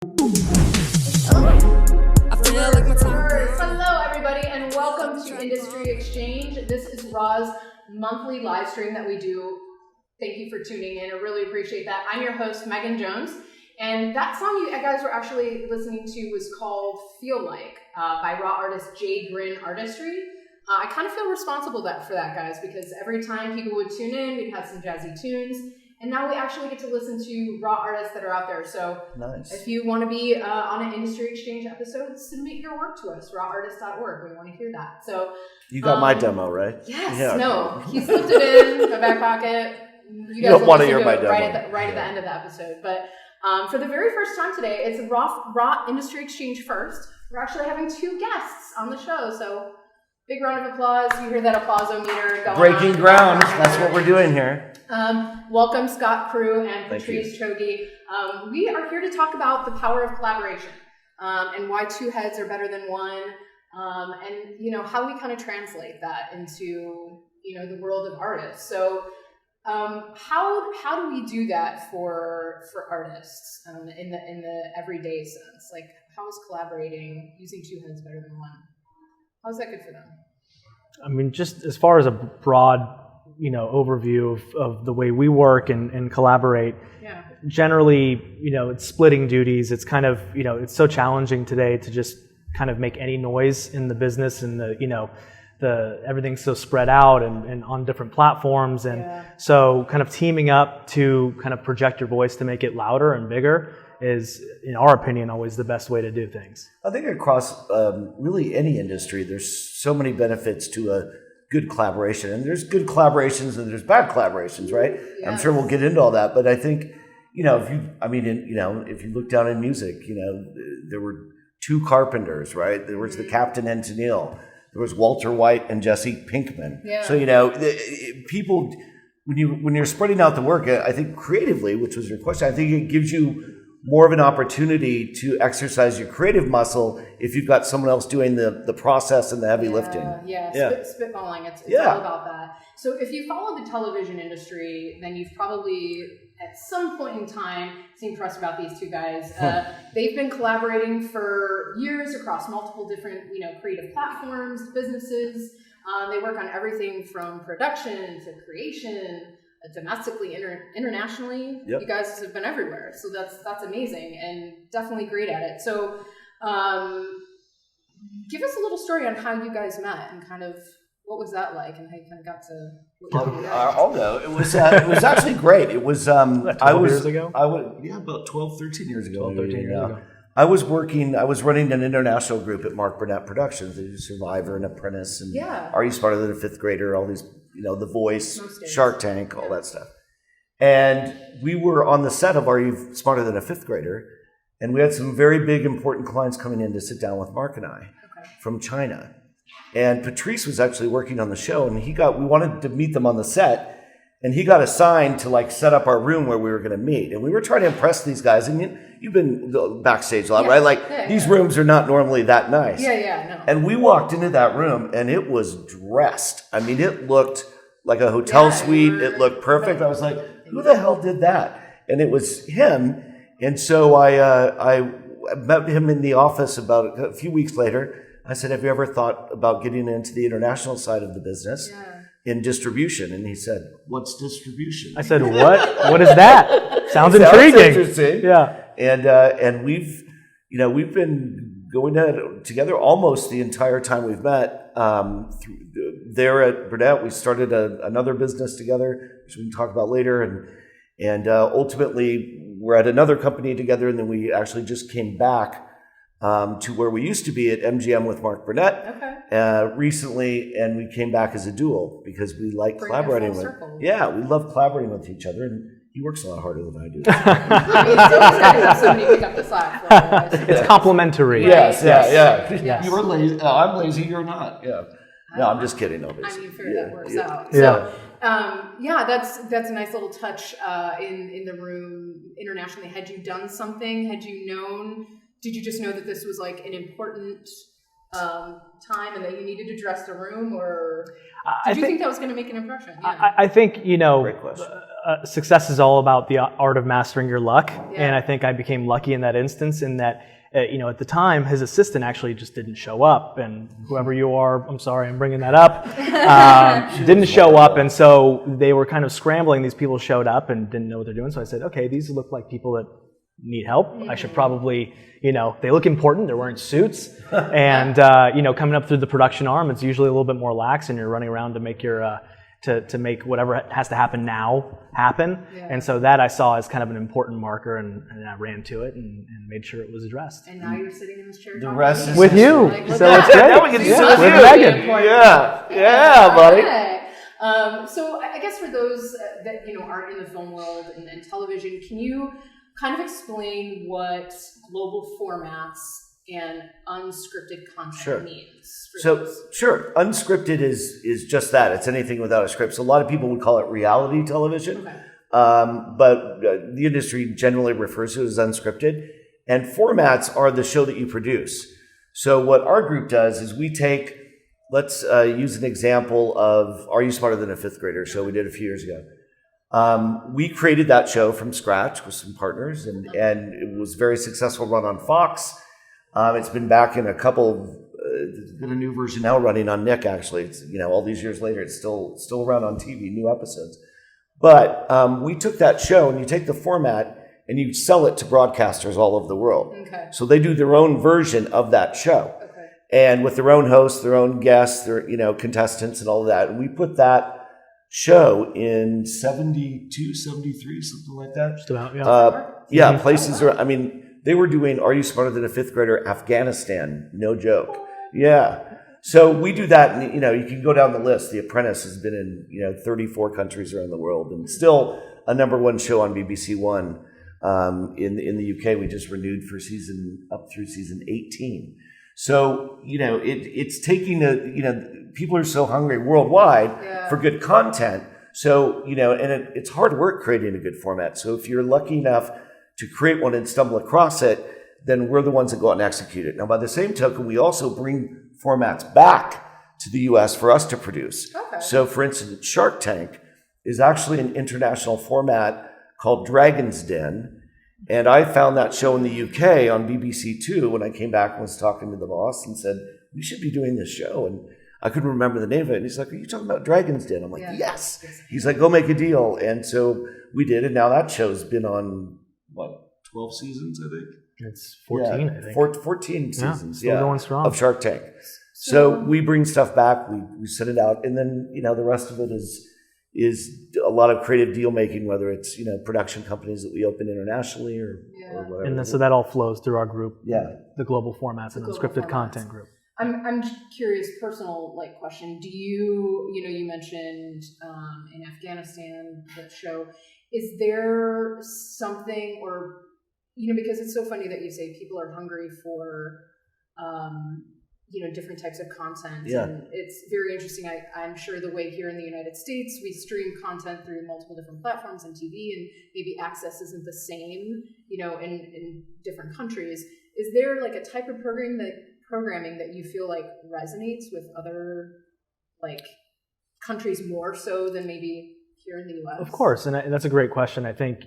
Hello, everybody, and welcome to Industry Exchange. This is Raw's monthly live stream that we do. Thank you for tuning in. I really appreciate that. I'm your host, Meghan Jones, and that song you guys were actually listening to was called Feel Like by raw artist Grin Artistry. I kind of feel responsible for that, guys, because every time people would tune in, we'd have some jazzy tunes. And now we actually get to listen to raw artists that are out there. So nice. If you want to be on an Industry Exchange episode, submit your work to us, rawartist.org. We want to hear that. So you got my demo, right? Yes. Yeah. No. He slipped it in my back pocket. You guys don't want to hear my demo. Right at the end of the episode. But for the very first time today, it's raw Industry Exchange first. We're actually having two guests on the show. So big round of applause. You hear that applause-o-meter going Breaking ground. That's what we're doing here. Welcome, Scot Cru and Patrice Choghi. We are here to talk about the power of collaboration and why two heads are better than one, and how we kind of translate that into the world of artists. So how do we do that for artists in the everyday sense? Like, how is collaborating using two heads better than one? How's that good for them? I mean, just as far as a broad overview of the way we work and collaborate. Yeah. Generally, it's splitting duties. It's kind of, it's so challenging today to just kind of make any noise in the business, and everything's so spread out and on different platforms. And so kind of teaming up to kind of project your voice to make it louder and bigger is, in our opinion, always the best way to do things. I think across really any industry, there's so many benefits to a good collaboration, and there's good collaborations and there's bad collaborations, right? Yes. I'm sure we'll get into all that, but I think if you look down in music, there were two carpenters, right? There was the Captain and Tennille, there was Walter White and Jesse Pinkman. Yeah. So people, when you're spreading out the work, I think creatively, which was your question, I think it gives you more of an opportunity to exercise your creative muscle if you've got someone else doing the process and the heavy lifting. Spitballing. It's all about that. So if you follow the television industry, then you've probably at some point in time seen press about these two guys. They've been collaborating for years across multiple different creative platforms, businesses. They work on everything from production to creation, domestically, internationally. Yep. You guys have been everywhere, so that's amazing and definitely great at it. So give us a little story on how you guys met and kind of what was that like, and how you kind of got to what you did. I'll go. It was actually great. It was 12 years ago? About 12, 13 years ago. 13 years ago. I was running an international group at Mark Burnett Productions. They do Survivor and Apprentice and Are You Smarter Than a Fifth Grader? All these, The Voice, Shark Tank, all that stuff. And we were on the set of Are You Smarter Than a Fifth Grader? And we had some very big, important clients coming in to sit down with Mark and I from China. And Patrice was actually working on the show, and we wanted to meet them on the set. And he got assigned to set up our room where we were going to meet. And we were trying to impress these guys. And you've been backstage a lot, right? These rooms are not normally that nice. No. And we walked into that room and it was dressed. I mean, it looked like a hotel suite. It looked perfect. I was like, who the hell did that? And it was him. And so I met him in the office about a few weeks later. I said, have you ever thought about getting into the international side of the business? In distribution? And he said, what's distribution? I said, what is that? Sounds intriguing. Interesting. Yeah. And we've been going together almost the entire time we've met. There at Burnett, we started another business together, which we can talk about later. And ultimately, we're at another company together, and then we actually just came back to where we used to be at MGM with Mark Burnett recently, and we came back as a duo because we like collaborating with. We love collaborating with each other, and he works a lot harder than I do. Somebody pick up the slack. It's complimentary. Yes. You're lazy. I'm lazy. You're not. Yeah. No, I'm just kidding. Obviously. That works out. So, that's a nice little touch in the room internationally. Had you done something? Had you known? Did you just know that this was like an important time and that you needed to dress the room, or did you think that was going to make an impression? I think, Great question. success is all about the art of mastering your luck. And I think I became lucky in that instance in that, at the time, his assistant actually just didn't show up. And whoever you are, I'm sorry, I'm bringing that up, didn't show up. And so they were kind of scrambling. These people showed up and didn't know what they're doing. So I said, okay, these look like people that need help. I should probably, they look important. They're wearing suits. And, coming up through the production arm, it's usually a little bit more lax and you're running around to make your... To make whatever has to happen now happen. And so that I saw as kind of an important marker, and I ran to it and made sure it was addressed. And now you're sitting in this chair. The rest is with you. So it's great. Now we can sit with Meghan. Yeah, buddy. So I guess for those that aren't in the film world and television, can you kind of explain what global formats and unscripted content means? Sure. Unscripted is just that. It's anything without a script. So a lot of people would call it reality television, but the industry generally refers to it as unscripted. And formats are the show that you produce. So what our group does is we take, let's use an example of Are You Smarter Than a Fifth Grader? Show we did a few years ago. We created that show from scratch with some partners, and it was very successful run on Fox. It's been back in a couple. There's been a new version now running on Nick. Actually, it's all these years later, it's still around on TV, new episodes. But we took that show, and you take the format and you sell it to broadcasters all over the world. Okay. So they do their own version of that show, and with their own hosts, their own guests, their contestants, and all of that. And we put that show in 72, 73, something like that. Just about, yeah. Places are. I mean. They were doing Are You Smarter Than a Fifth Grader? Afghanistan, no joke. Yeah. So we do that, and you can go down the list. The Apprentice has been in 34 countries around the world, and still a #1 show on BBC One. In the UK, we just renewed for up through season 18. So it's taking people are so hungry worldwide for good content. So it's hard work creating a good format. So if you're lucky enough to create one and stumble across it, then we're the ones that go out and execute it. Now, by the same token, we also bring formats back to the US for us to produce. Okay. So, for instance, Shark Tank is actually an international format called Dragon's Den. And I found that show in the UK on BBC Two when I came back and was talking to the boss and said, we should be doing this show. And I couldn't remember the name of it. And he's like, are you talking about Dragon's Den? I'm like, yes. He's like, go make a deal. And so we did. And now that show's been on 12 seasons, I think. It's 14, I think. 14 seasons, going strong. Of Shark Tank. So we bring stuff back, we send it out, and then, the rest of it is a lot of creative deal making, whether it's, production companies that we open internationally or whatever. And then, so that all flows through our group, the global formats and unscripted content group. I'm curious, personal question. Do you mentioned in Afghanistan, that show, is there something, or because it's so funny that you say people are hungry for different types of content, and it's very interesting. I'm sure the way here in the United States we stream content through multiple different platforms and TV, and maybe access isn't the same in different countries. Is there a type of programming that you feel like resonates with other countries more so than maybe here in the U.S.? Of course, and that's a great question. I think,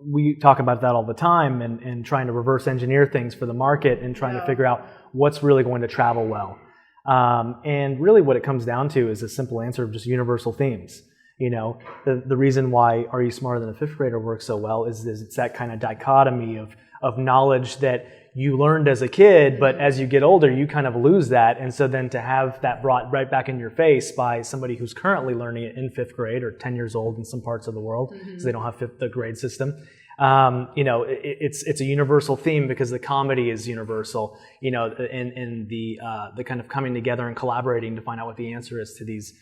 we talk about that all the time and trying to reverse engineer things for the market and trying to figure out what's really going to travel well. And really what it comes down to is a simple answer of just universal themes. The reason why Are You Smarter Than a Fifth Grader works so well is it's that kind of dichotomy of knowledge that you learned as a kid, but as you get older, you kind of lose that. And so then to have that brought right back in your face by somebody who's currently learning it in fifth grade or 10 years old in some parts of the world, because they don't have the grade system. It's a universal theme because the comedy is universal, and the kind of coming together and collaborating to find out what the answer is to these,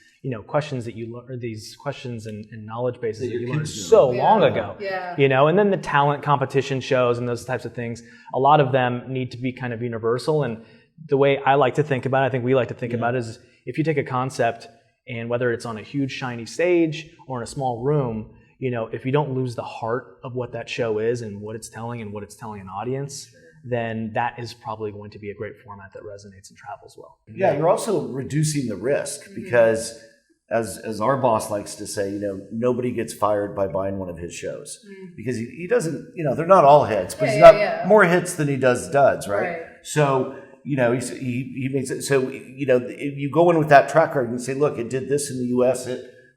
questions that you learn, these questions and knowledge bases that you learned so long ago, and then the talent competition shows and those types of things, a lot of them need to be kind of universal. And the way I like to think about it, I think we like to think about it, is if you take a concept and whether it's on a huge shiny stage or in a small room, if you don't lose the heart of what that show is and what it's telling an audience, then that is probably going to be a great format that resonates and travels well. Yeah, you're also reducing the risk because, as our boss likes to say, nobody gets fired by buying one of his shows because he doesn't, they're not all hits, but he's got more hits than he does duds, right? So, he makes it, so, you go in with that track record and say, look, it did this in the US,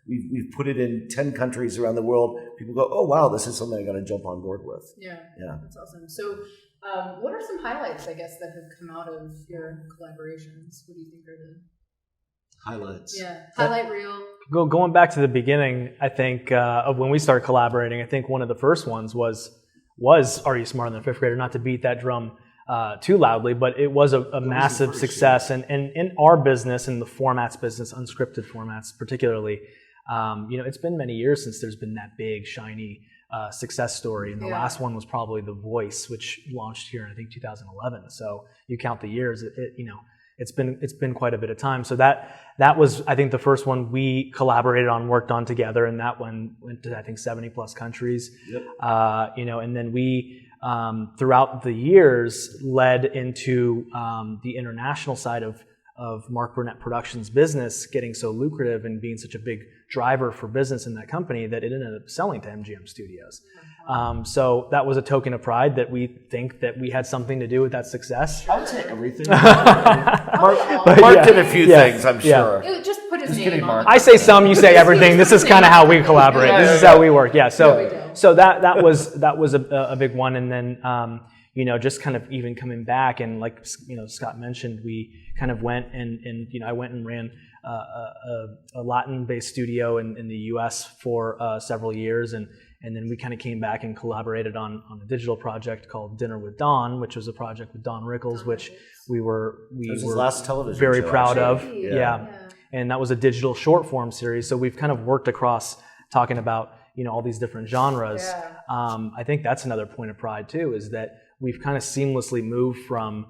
we've put it in 10 countries around the world. People go, oh, wow, this is something I got to jump on board with. Yeah. That's awesome. So what are some highlights, I guess, that have come out of your collaborations? What do you think are the highlights? Yeah, highlight reel. Going back to the beginning, I think of when we started collaborating, I think one of the first ones was Are You Smarter Than a Fifth Grader? Not to beat that drum too loudly, but it was a massive success. And in our business, in the formats business, unscripted formats particularly, it's been many years since there's been that big, shiny success story. And the last one was probably The Voice, which launched here in, I think, 2011. So you count the years, it's been quite a bit of time. So that was, I think, the first one we collaborated on, worked on together, and that one went to, I think, 70 plus countries. Yep. And then we throughout the years led into the international side of Mark Burnett Productions business getting so lucrative and being such a big driver for business in that company that it ended up selling to MGM Studios. So that was a token of pride that we think that we had something to do with that success. I would say everything. Mark did a few things, I'm sure. Just put his name on. I say some, you say everything. This is kind of how we collaborate. This is how we work. Yeah. So that was a big one, and then just kind of even coming back and like Scott mentioned, we kind of went and I went and ran a Latin-based studio in the U.S. for several years, and then we kind of came back and collaborated on a digital project called Dinner with Don, which was a project with Don Rickles, which we were his last television very show, proud actually. of. Yeah. And that was a digital short form series. So we've kind of worked across talking about all these different genres. I think that's another point of pride too, is that we've kind of seamlessly moved from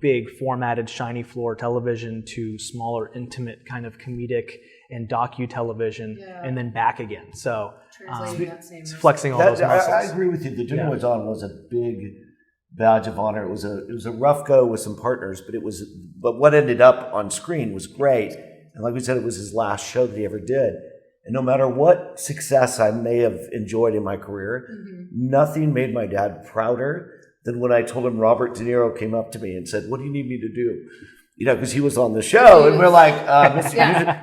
big formatted shiny floor television to smaller, intimate kind of comedic and docu-television, and then back again. So it's flexing all those muscles. I agree with you. The Dinner with Don was a big badge of honor. It was a rough go with some partners, but what ended up on screen was great. And like we said, it was his last show that he ever did. And no matter what success I may have enjoyed in my career, nothing made my dad prouder than when I told him Robert De Niro came up to me and said, "What do you need me to do?" Because he was on the show, and we're like,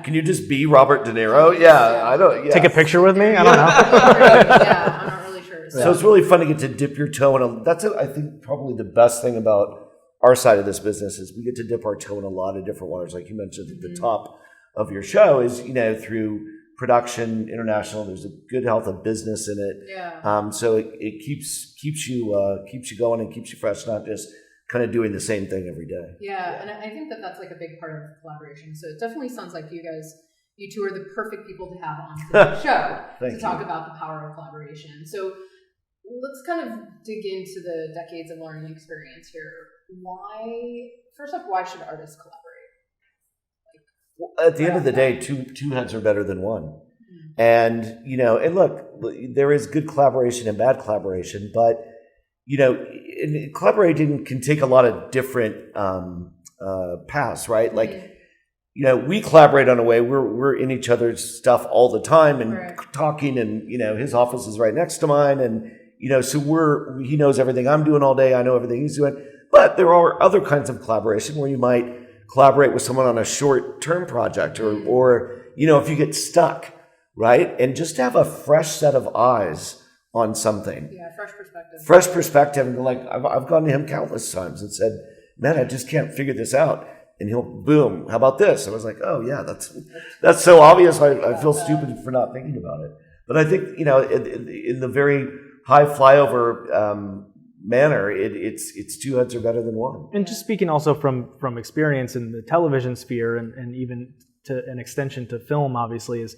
"Can you just be Robert De Niro?" I don't. Take a picture with me. I don't know. I'm not really sure. So it's really fun to get to dip your toe in. That's I think probably the best thing about our side of this business is we get to dip our toe in a lot of different waters. Like you mentioned, at the top of your show is through production, international. There's a good health of business in it. So it keeps you going and keeps you fresh, not just kind of doing the same thing every day. Yeah, and I think that's like a big part of collaboration. So it definitely sounds like you two are the perfect people to have on the show to talk about the power of collaboration. So let's kind of dig into the decades of learning experience here. First off, why should artists collaborate? At the end of the day, two heads are better than one. And, and look, there is good collaboration and bad collaboration, but, collaborating can take a lot of different paths, right? Like, we collaborate on a way, we're in each other's stuff all the time and talking, and, his office is right next to mine. And, so he knows everything I'm doing all day. I know everything he's doing. But there are other kinds of collaboration where you might collaborate with someone on a short-term project or if you get stuck, right? And just to have a fresh set of eyes on something. Yeah, fresh perspective. And like, I've gone to him countless times and said, man, I just can't figure this out. And he'll, boom, how about this? I was like, oh yeah, that's so obvious. I feel stupid for not thinking about it. But I think, in the very high flyover manner, it's two heads are better than one. And just speaking also from experience in the television sphere and even to an extension to film, obviously, is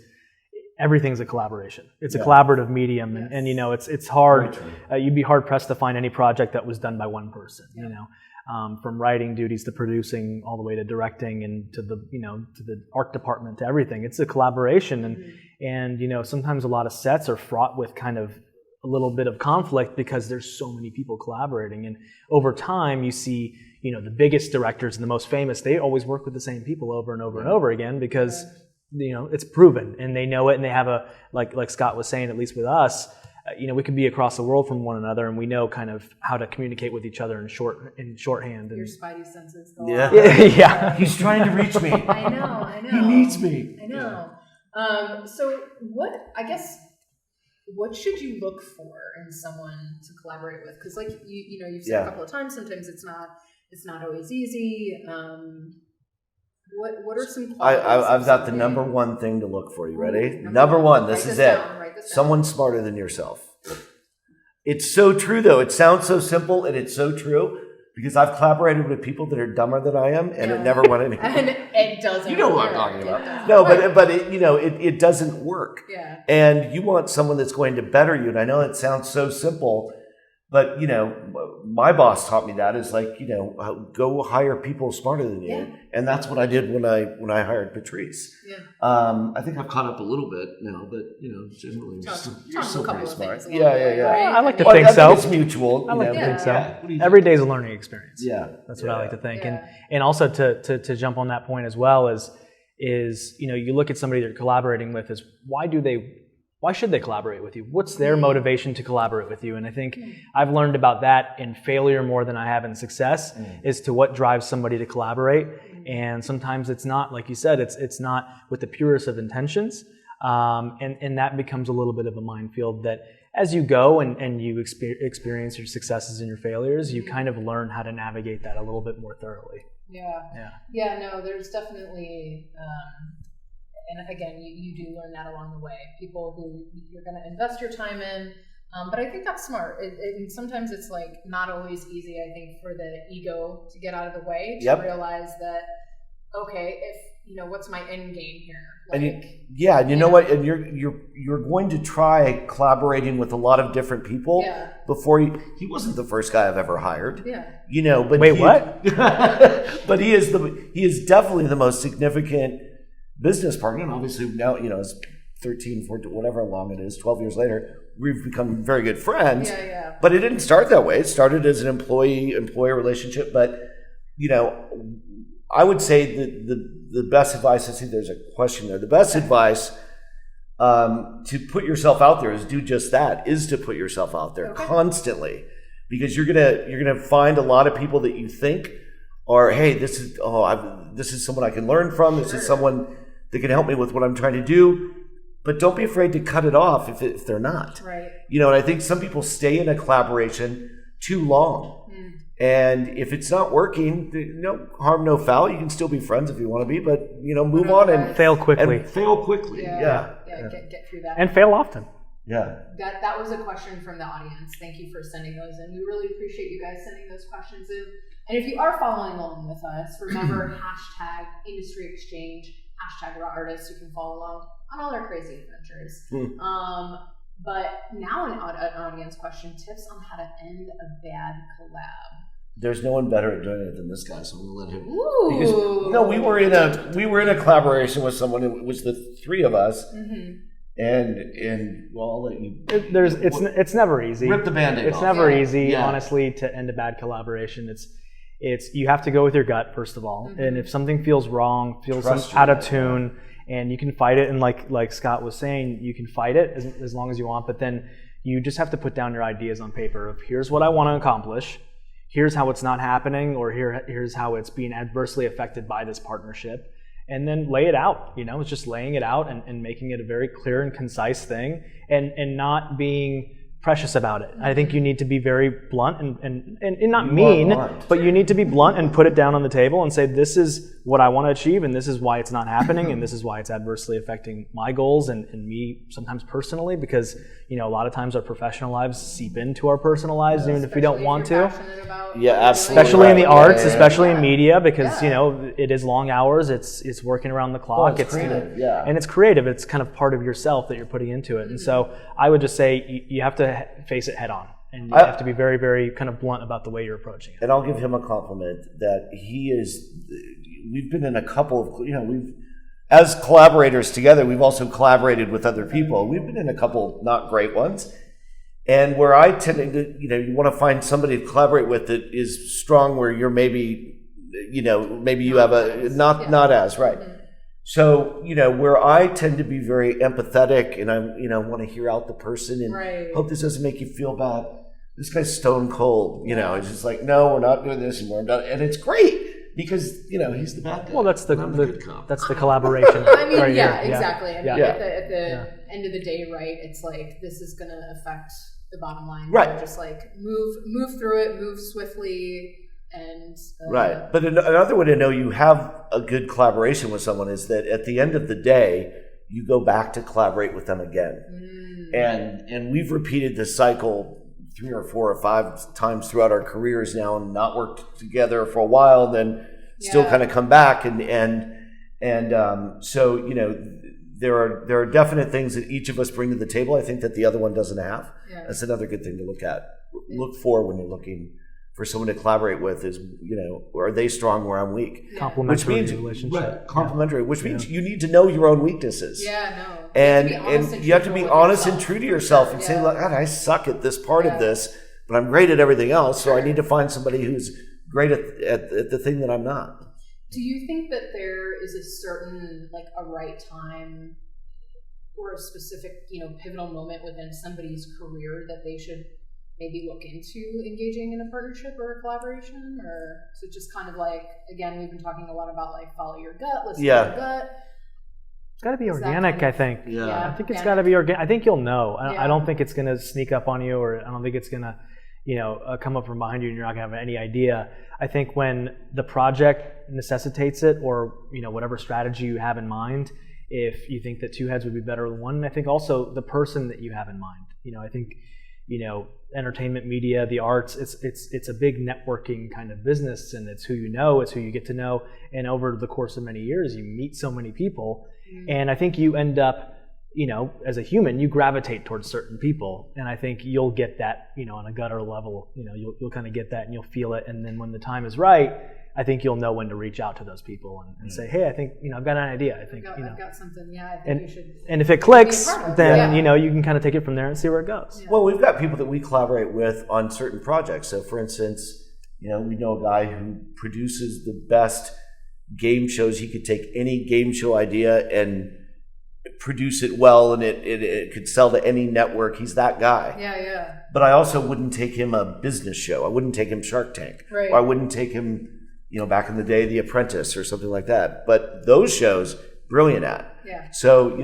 everything's a collaboration. It's a collaborative medium, and it's hard. You'd be hard pressed to find any project that was done by one person. From writing duties to producing, all the way to directing, and to the art department, to everything. It's a collaboration, and sometimes a lot of sets are fraught with kind of a little bit of conflict because there's so many people collaborating, and over time you see the biggest directors and the most famous, they always work with the same people over and over and over again because it's proven, and they know it, and they have like Scott was saying, at least with us, we could be across the world from one another, and we know kind of how to communicate with each other in shorthand. And your spidey senses go yeah. Yeah. He's trying to reach me. I know. He needs me. I know. So what should you look for in someone to collaborate with? Because you've said a couple of times, sometimes it's not always easy. What are some qualities? I've got the number one thing to look for. You ready? Number one. This is it. Someone smarter than yourself. It's so true, though. It sounds so simple, and it's so true. Because I've collaborated with people that are dumber than I am, and it never went anywhere. And it doesn't. You know what I'm talking about. No, but it doesn't work. Yeah. And you want someone that's going to better you. And I know it sounds so simple, but my boss taught me that is go hire people smarter than you. Yeah. And that's what I did when I hired Patrice. Yeah. I think I've caught up a little bit now, but generally you're still pretty smart. Yeah. I like to think so. It's mutual. I like to think so. Yeah. Every day is a learning experience. Yeah. That's what I like to think. Yeah. And also to jump on that point as well is you look at somebody that you're collaborating with is why should they collaborate with you? What's their motivation to collaborate with you? And I think I've learned about that in failure more than I have in success as to what drives somebody to collaborate. And sometimes it's not, like you said, it's not with the purest of intentions. And that becomes a little bit of a minefield that as you go and you experience your successes and your failures, you kind of learn how to navigate that a little bit more thoroughly. Yeah, no, there's definitely... and again, you do learn that along the way. People who you're going to invest your time in, but I think that's smart. And sometimes it's not always easy. I think for the ego to get out of the way to realize that if what's my end game here? And you know what? And you're going to try collaborating with a lot of different people before he wasn't the first guy I've ever hired. Yeah. But wait, what? But he is definitely the most significant business partner, and obviously now, it's 13, 14, whatever long it is, 12 years later, we've become very good friends. Yeah. But it didn't start that way. It started as an employee-employer relationship. But, I would say that the best advice, I see there's a question there, the best advice to put yourself out there is do just that, is to put yourself out there constantly. Because you're gonna find a lot of people that you think are, hey, this is someone I can learn from. This is someone that can help me with what I'm trying to do. But don't be afraid to cut it off if they're not. Right. And I think some people stay in a collaboration too long. And if it's not working, no harm, no foul. You can still be friends if you want to be, but move on and fail quickly. Get through that. And fail often. Yeah. That was a question from the audience. Thank you for sending those in. We really appreciate you guys sending those questions in. And if you are following along with us, remember #IndustryExchange, #Raw Artists. You can follow along on all our crazy adventures. But now an audience question: tips on how to end a bad collab. There's no one better at doing it than this guy, so I'm gonna let him. Ooh. Because we were in a collaboration with someone. It was the three of us. And well, I'll let you. It's never easy. Rip the Band-Aid It's off. never easy, honestly, to end a bad collaboration. It's you have to go with your gut first of all, and if something feels wrong, feels out of tune, and you can fight it, and like Scott was saying, you can fight it as long as you want, but then you just have to put down your ideas on paper of here's what I want to accomplish, here's how it's not happening, or here's how it's being adversely affected by this partnership. And then lay it out, it's just laying it out and making it a very clear and concise thing and not being precious about it. I think you need to be very blunt and not mean, but you need to be blunt and put it down on the table and say, this is what I want to achieve and this is why it's not happening and this is why it's adversely affecting my goals and me sometimes personally, because a lot of times our professional lives seep into our personal lives even if we don't want to. Yeah, absolutely. Especially in the arts, especially in media, because it is long hours. It's working around the clock. It's creative, and it's creative. It's kind of part of yourself that you're putting into it. And so I would just say you have to face it head on, and you have to be very, very kind of blunt about the way you're approaching it. And I'll give him a compliment that he is. We've been in a couple of we've as collaborators together. We've also collaborated with other people. We've been in a couple not great ones. And where I tend to, you want to find somebody to collaborate with that is strong where you're maybe you have a, not as, right. So, where I tend to be very empathetic and I, want to hear out the person and hope this doesn't make you feel bad. This guy's stone cold, it's just like, no, we're not doing this anymore. And it's great because, he's the bad guy. Well, that's the collaboration. I mean, right exactly. Yeah. I mean, at the end of the day, right, it's like, this is going to affect the bottom line. Right. Just like move through it, move swiftly. And right. But another way to know you have a good collaboration with someone is that at the end of the day, you go back to collaborate with them again. And we've repeated this cycle 3 or 4 or 5 times throughout our careers now, and not worked together for a while, then still kind of come back. So, there are definite things that each of us bring to the table, I think, that the other one doesn't have. Yeah. That's another good thing to look for when you're looking for someone to collaborate with is, are they strong where I'm weak? Complementary relationship. Complementary, which means you need to know your own weaknesses. Yeah, no. And you have to be honest and true to yourself and say, God, I suck at this part of this, but I'm great at everything else, so I need to find somebody who's great at the thing that I'm not. Do you think that there is a certain, a right time or a specific, pivotal moment within somebody's career that they should maybe look into engaging in a partnership or a collaboration? Or is it just kind of again, we've been talking a lot about follow your gut, listen to your gut. It's got to be organic, I think. Yeah. I think it's got to be organic. I think you'll know. I don't think it's going to sneak up on you, or I don't think it's going to, come up from behind you and you're not going to have any idea. I think when the project necessitates it, or, whatever strategy you have in mind, if you think that 2 heads would be better than one, and I think also the person that you have in mind. I think, entertainment, media, the arts, it's a big networking kind of business, and it's who you know, it's who you get to know, and over the course of many years you meet so many people, and I think you end up, as a human, you gravitate towards certain people, and I think you'll get that, on a gutter level, you'll kind of get that and you'll feel it, and then when the time is right, I think you'll know when to reach out to those people and say, hey, I think, I've got an idea. I think, I've got something. Yeah, I think you should. And if it clicks, then, you can kind of take it from there and see where it goes. Yeah. Well, we've got people that we collaborate with on certain projects. So for instance, we know a guy who produces the best game shows. He could take any game show idea and produce it well, and it could sell to any network. He's that guy. Yeah. But I also wouldn't take him a business show. I wouldn't take him Shark Tank. Right. Or I wouldn't take him, back in the day, The Apprentice or something like that. But those shows, brilliant at. Yeah. So,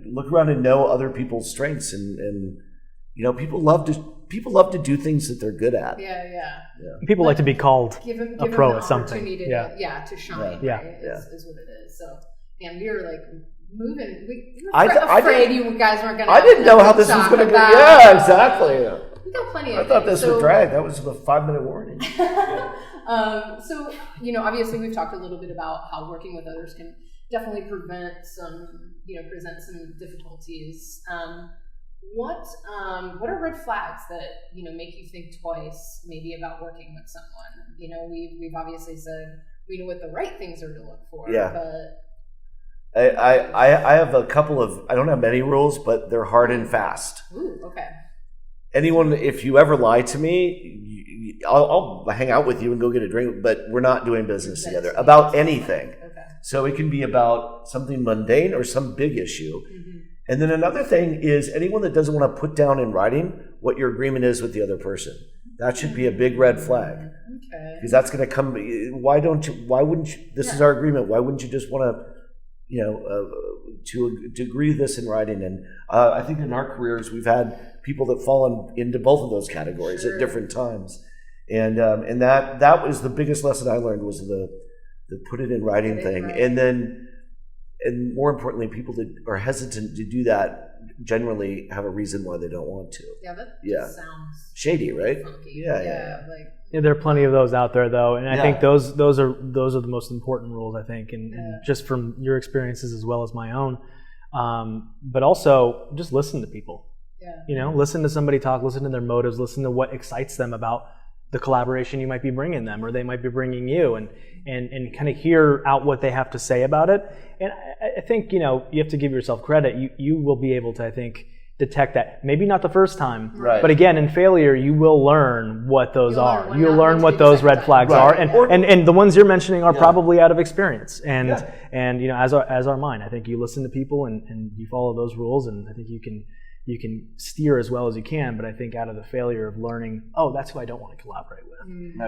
look around and know other people's strengths, and people love to do things that they're good at. Yeah. People like to be called a pro at something. To shine. Yeah. Is what it is. So, and we were moving. We were afraid you guys weren't going to. I didn't know how this was going to go. Yeah, exactly. We got plenty of. I thought this would drag. That was a 5-minute warning. So, obviously we've talked a little bit about how working with others can definitely present some difficulties. What are red flags that, make you think twice maybe about working with someone? We've obviously said we know what the right things are to look for, but I have a couple of, I don't have many rules, but they're hard and fast. Ooh, okay. Anyone, if you ever lie to me, I'll hang out with you and go get a drink, but we're not doing business together about anything. Okay. So it can be about something mundane or some big issue. Mm-hmm. And then another thing is anyone that doesn't want to put down in writing what your agreement is with the other person. That should be a big red flag. Okay. Because that's going to come, why wouldn't you, this is our agreement, why wouldn't you just want to agree this in writing? And I think in our careers we've had people that fall into both of those categories at different times, and that was the biggest lesson I learned, was the put it in writing thing. And more importantly, people that are hesitant to do that generally have a reason why they don't want to. Yeah, that sounds shady, right? Funky. Yeah. There are plenty of those out there, though, and I think those are the most important rules, I think, and just from your experiences as well as my own. But also, just listen to people. Yeah. Listen to somebody talk. Listen to their motives. Listen to what excites them about the collaboration you might be bringing them, or they might be bringing you, and kind of hear out what they have to say about it. And I think you have to give yourself credit. You will be able to, I think, detect that. Maybe not the first time, right. but again, in failure, you will learn what those are. You'll learn what those red flags right. are, and the ones you're mentioning are probably out of experience. And as are mine. I think you listen to people and you follow those rules, and I think you can steer as well as you can, but I think out of the failure of learning, that's who I don't want to collaborate with.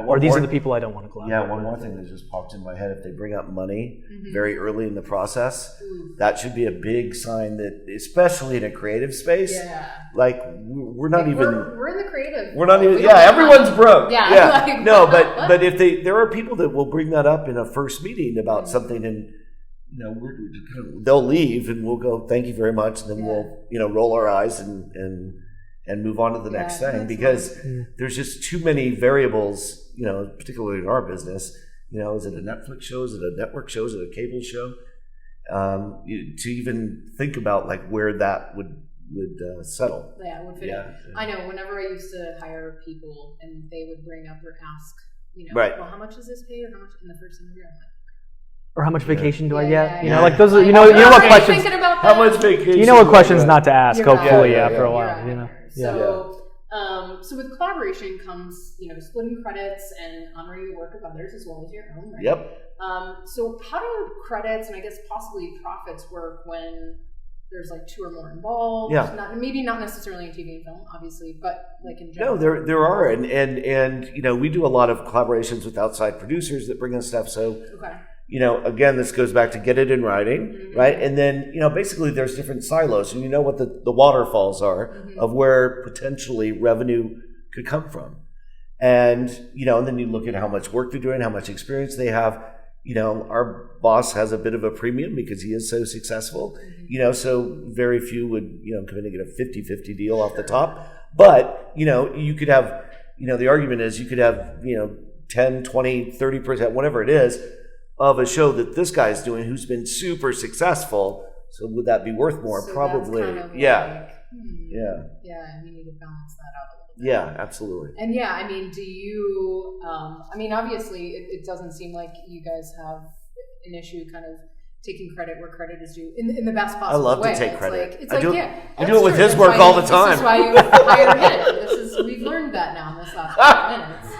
Or these are the people I don't want to collaborate with. Yeah, one more thing that just popped in my head. If they bring up money very early in the process, that should be a big sign that, especially in a creative space, like we're not even... We're in the creative. We're not even... Yeah, everyone's broke. Yeah. Like, no, but if there are people that will bring that up in a first meeting about something, and they'll leave and we'll go, thank you very much, and then we'll roll our eyes and move on to the next thing, because there's just too many variables, particularly in our business. Is it a Netflix show, is it a network show, is it a cable show, to even think about like where that would settle. Would fit in. I know whenever I used to hire people and they would bring up or ask, right, well, how much is this paid, or how much in the first interview? I'm like, or how much vacation do I get? Like those are, you know what questions. How much vacation? You know what questions not to ask. Hopefully, after a while. So with collaboration comes, splitting credits and honoring the work of others as well as your own. Right? Yep. So how do credits and I guess possibly profits work when there's like two or more involved? Yeah. Maybe not necessarily in TV and film, obviously, but like in general. No, there are, and we do a lot of collaborations with outside producers that bring us stuff. So. Okay. Again, this goes back to get it in writing, right? And then, basically there's different silos, and what the waterfalls are of where potentially revenue could come from. And, and then you look at how much work they're doing, how much experience they have. Our boss has a bit of a premium because he is so successful, so very few would, come in and get a 50-50 deal off the top. But, you could have, the argument is you could have, 10, 20, 30%, whatever it is, of a show that this guy's doing who's been super successful. So would that be worth more? So probably. That's kind of yeah. Yeah, and you need to balance that out a little bit. Yeah, absolutely. And do you, obviously it doesn't seem like you guys have an issue kind of taking credit where credit is due in the best possible way. I love to take credit. I do it with his work all the time. This is why you hire him. We've learned that now in this last 5 minutes.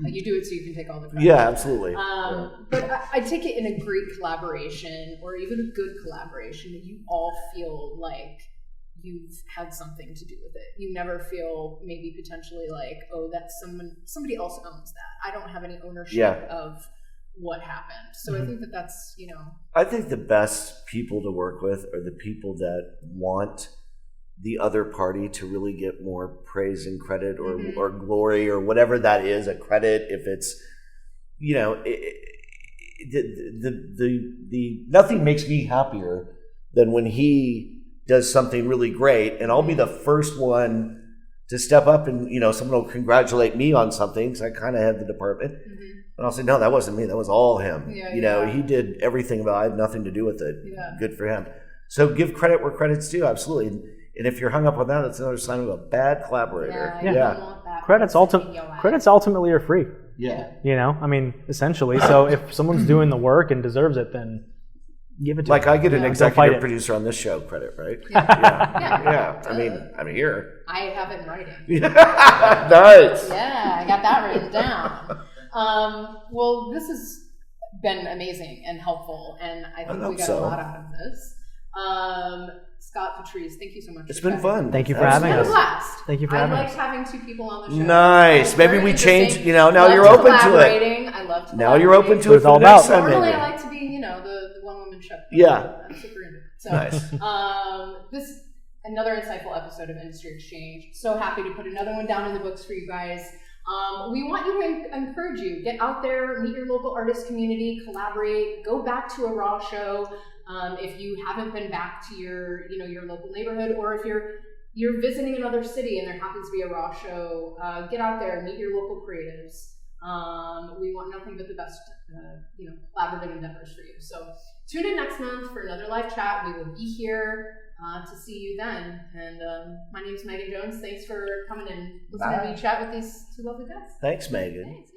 You do it so you can take all the credit. Yeah, absolutely. But I take it in a great collaboration or even a good collaboration that you all feel like you've had something to do with it. You never feel maybe potentially like, that's somebody else owns that. I don't have any ownership of what happened. So I think that's, I think the best people to work with are the people that want the other party to really get more praise and credit or glory or whatever that is, a credit. If it's, the nothing makes me happier than when he does something really great, and I'll be the first one to step up and, someone will congratulate me on something because I kind of had the department. And I'll say, no, that wasn't me. That was all him. He did everything, but I had nothing to do with it. Yeah. Good for him. So give credit where credit's due. Absolutely. And if you're hung up on that, that's another sign of a bad collaborator. Credits ultimately are free. Yeah. Essentially. So if someone's doing the work and deserves it, then give it to them. I get an executive producer on this show credit, right? Yeah. I'm here. I have it in writing. Nice. Yeah, I got that written down. Well, this has been amazing and helpful, and I think we got a lot out of this. Scot, Patrice, thank you so much. It's been fun. Thank you for having us. It's been a blast. Thank you for having us. I liked having two people on the show. Nice. Maybe we change, now you're open to it. I love now you're open to it. It's all about. Normally I like to be, the one-woman show. Yeah. I'm super into it. So, nice. This is another insightful episode of Industry Exchange. So happy to put another one down in the books for you guys. We want you to encourage you. Get out there, meet your local artist community, collaborate, go back to a Raw show. If you haven't been back to your local neighborhood, or if you're visiting another city and there happens to be a Raw show, get out there, meet your local creatives. We want nothing but the best, collaborative endeavors for you. So tune in next month for another live chat. We will be here to see you then. And my name is Meghan Jones. Thanks for coming and listening to me chat with these two lovely guys. Thanks, Meghan. Thanks.